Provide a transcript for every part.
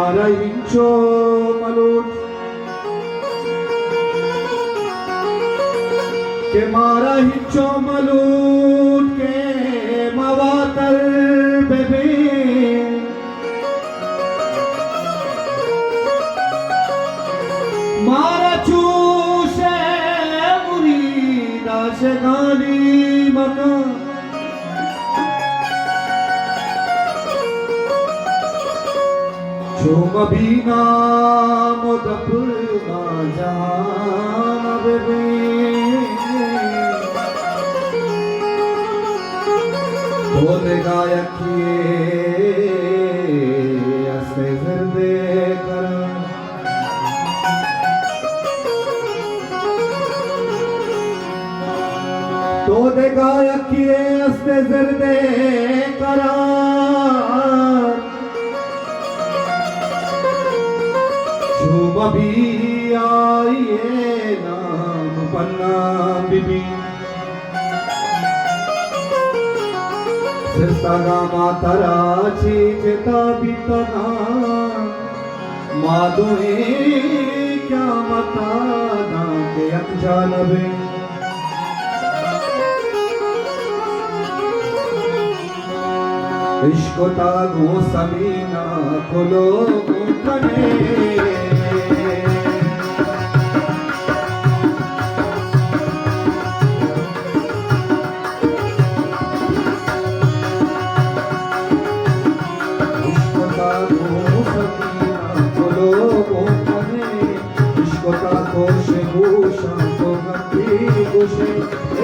Marahincho malut ke marahincho malut ke mawatar bebe mara chuse murida se gali maka Chuma bina modapna jahan bebe Tode gayakiye aste zirde kara Tode gayakiye aste zirde kara Chuma bhi aaye naam panna bibi Sirtaga matara chita bitana Madoe kya matana ke anjanabe Ishko tago samina kolo kane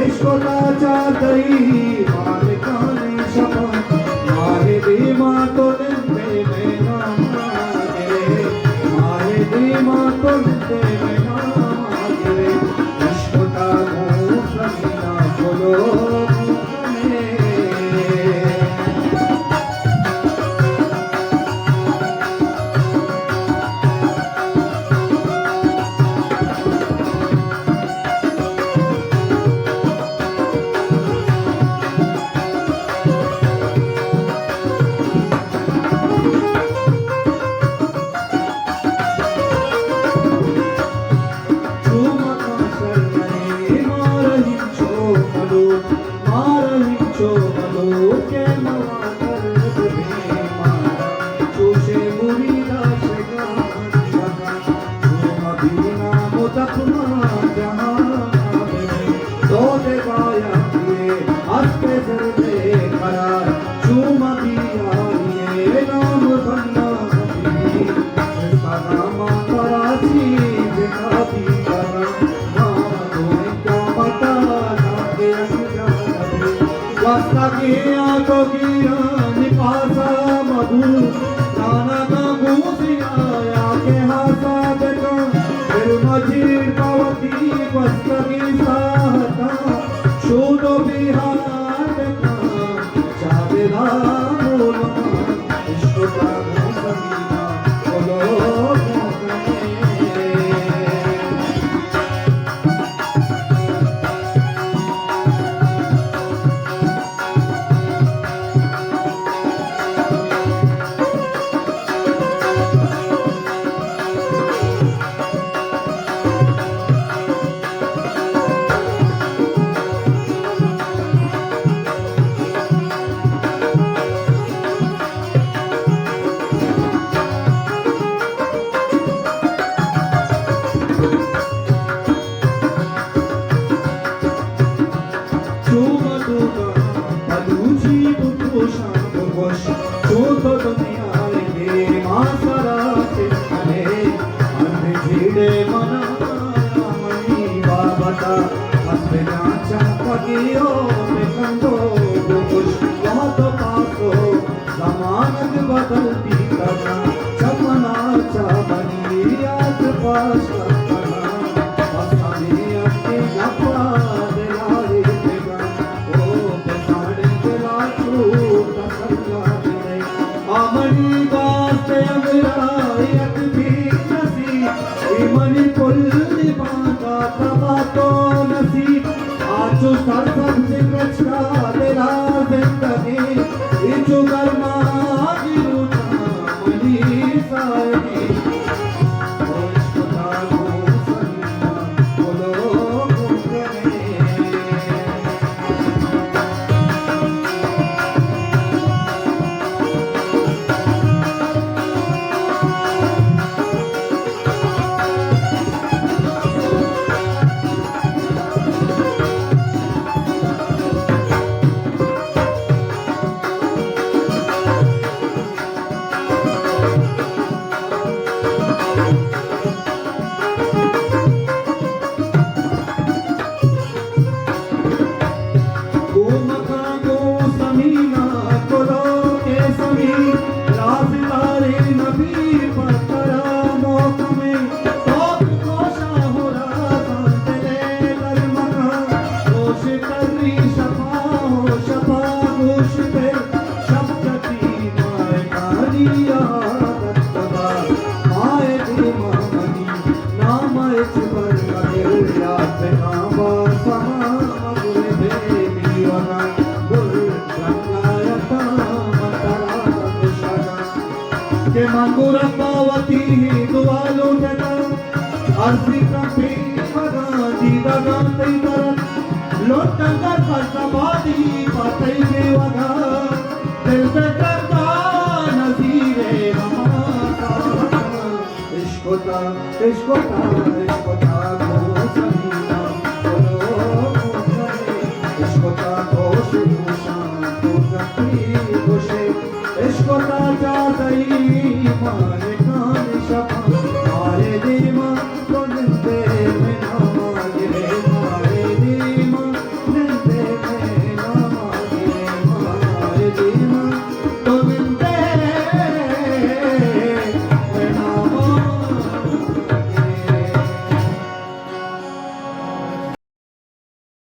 Ishkota chadai maane kaane shama mahe dima to lente mein na maane mahe dima to lente mein na maane Ishkota ko samina kolo Wasta ki aankhon ki raani paasa madhu Nana ka gusiya aake haasa deka Fir majid pavati wasta ki sahata Shudo bihar deka Chavela mola Ishkota samina kolo बदलती करना चमना चाबनी आज पास करना असानी अपनी नपा दिलारे देगा ओ बेसाड़े दिला छूट सल्ला दे आमनी बात अमरायत भी नसी इमनी पुल बांधा तबा तो नसी आजो सर से कचरा दिला जिंदगी इचो गर्मा गिरुता मनी साया के मांगूरा पावती दुआलो जना अर्जी का पेगा दीदा गाते तरत लोटंगा पसबादी पाते देवगा दिल पे करता नजीरे हमारा इश्कोता इश्कोता इश्कोता